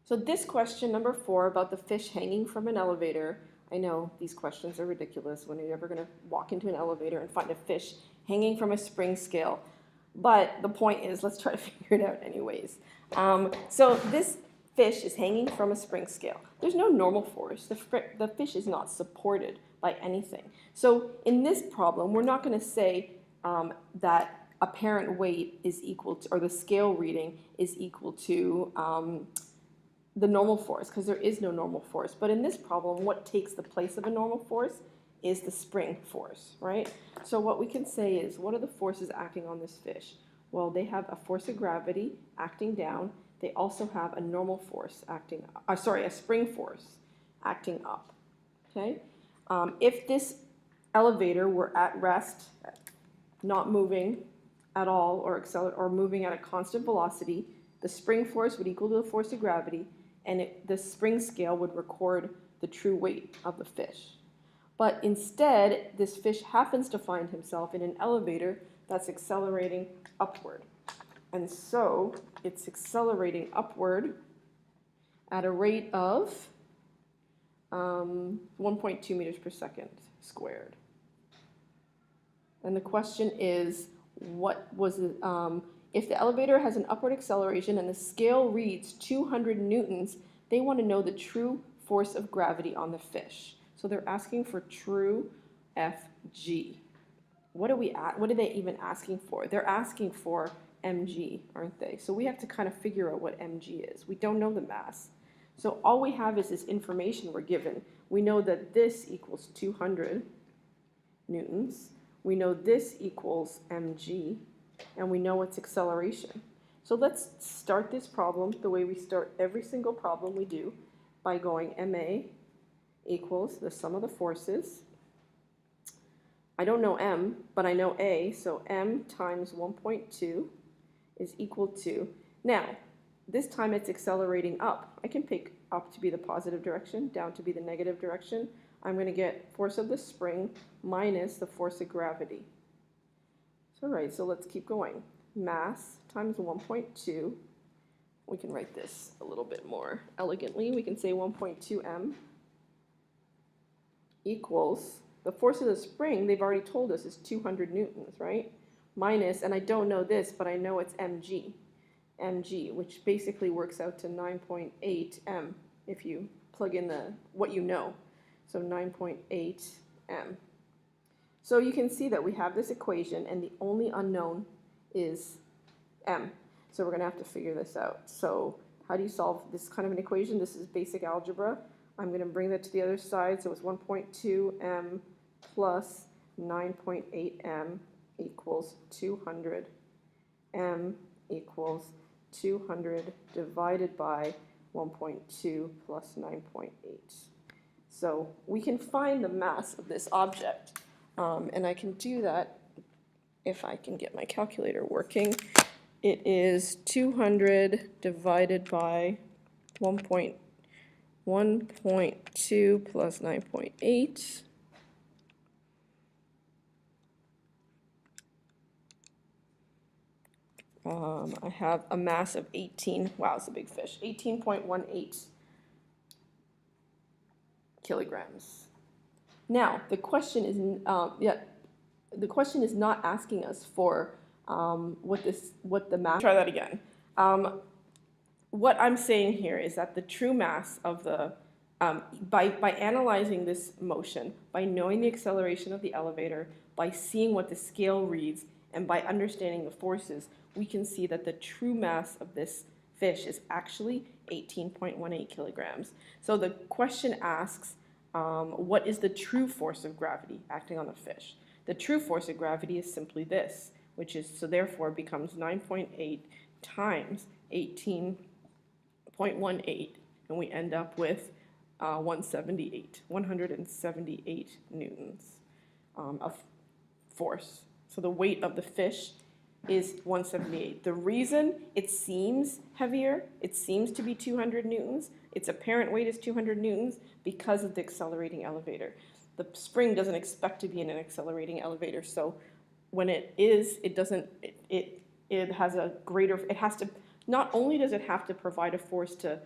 So this question, number 4, about the fish hanging from an elevator. I know these questions are ridiculous. When are you ever going to walk into an elevator and find a fish hanging from a spring scale? But the point is, let's try to figure it out anyways. So this fish is hanging from a spring scale. There's no normal force. The fish is not supported by anything. So in this problem, we're not going to say that apparent weight is equal to, or the scale reading is equal to the normal force, because there is no normal force. But in this problem, what takes the place of a normal force is the spring force, right? So what we can say is, what are the forces acting on this fish? Well, they have a force of gravity acting down. They also have a normal force acting, a spring force acting up, okay? If this elevator were at rest, not moving at all, or moving at a constant velocity, the spring force would equal to the force of gravity, and the spring scale would record the true weight of the fish. But instead, this fish happens to find himself in an elevator that's accelerating upward. And so it's accelerating upward at a rate of 1.2 meters per second squared. And the question is, what was it? If the elevator has an upward acceleration and the scale reads 200 newtons, they want to know the true force of gravity on the fish. So they're asking for true Fg. What are they even asking for? They're asking for mg, aren't they? So we have to kind of figure out what mg is. We don't know the mass. So all we have is this information we're given. We know that this equals 200 newtons. We know this equals mg. And we know its acceleration. So let's start this problem the way we start every single problem we do, by going ma equals the sum of the forces. I don't know m, but I know a, so m times 1.2 is equal to, now, this time it's accelerating up. I can pick up to be the positive direction, down to be the negative direction. I'm going to get force of the spring minus the force of gravity. All right, so let's keep going. Mass times 1.2. We can write this a little bit more elegantly. We can say 1.2 m equals, the force of the spring, they've already told us, is 200 newtons, right? Minus, and I don't know this, but I know it's mg. mg, which basically works out to 9.8 m if you plug in what you know. So 9.8 m. So you can see that we have this equation, and the only unknown is m. So we're going to have to figure this out. So how do you solve this kind of an equation? This is basic algebra. I'm going to bring that to the other side. So it's 1.2 m plus 9.8 m equals 200. M equals 200 divided by 1.2 plus 9.8. So we can find the mass of this object. And I can do that if I can get my calculator working. It is 200 divided by 1.2 plus 9.8. I have a mass of 18, wow, it's a big fish, 18.18 kilograms. Now, the question is, the question is not asking us for what the mass. Try that again. What I'm saying here is that the true mass of the by analyzing this motion, by knowing the acceleration of the elevator, by seeing what the scale reads, and by understanding the forces, we can see that the true mass of this fish is actually 18.18 kilograms. So the question asks, what is the true force of gravity acting on the fish? The true force of gravity is simply this, which is, so therefore becomes 9.8 times 18.18, and we end up with 178 newtons of force. So the weight of the fish is 178. The reason it seems heavier, it seems to be 200 newtons, its apparent weight is 200 newtons because of the accelerating elevator. The spring doesn't expect to be in an accelerating elevator, so when it is, it has a greater, it has to, not only does it have to provide a force to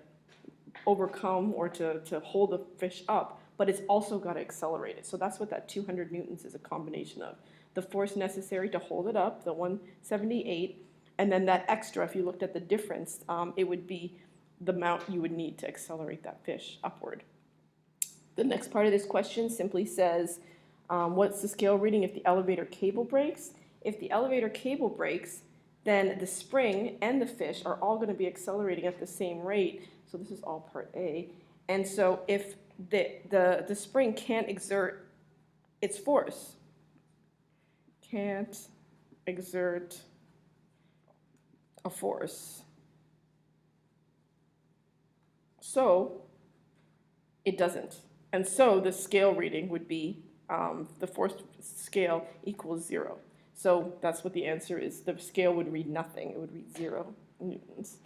overcome or to hold the fish up, but it's also got to accelerate it. So that's what that 200 newtons is a combination of. The force necessary to hold it up, the 178, and then that extra, if you looked at the difference, it would be the amount you would need to accelerate that fish upward. The next part of this question simply says, what's the scale reading if the elevator cable breaks? If the elevator cable breaks, then the spring and the fish are all going to be accelerating at the same rate. So this is all part A. And so if the spring can't exert its force, can't exert a force, so it doesn't. And so the scale reading would be the force scale equals 0. So that's what the answer is. The scale would read nothing. It would read 0 newtons.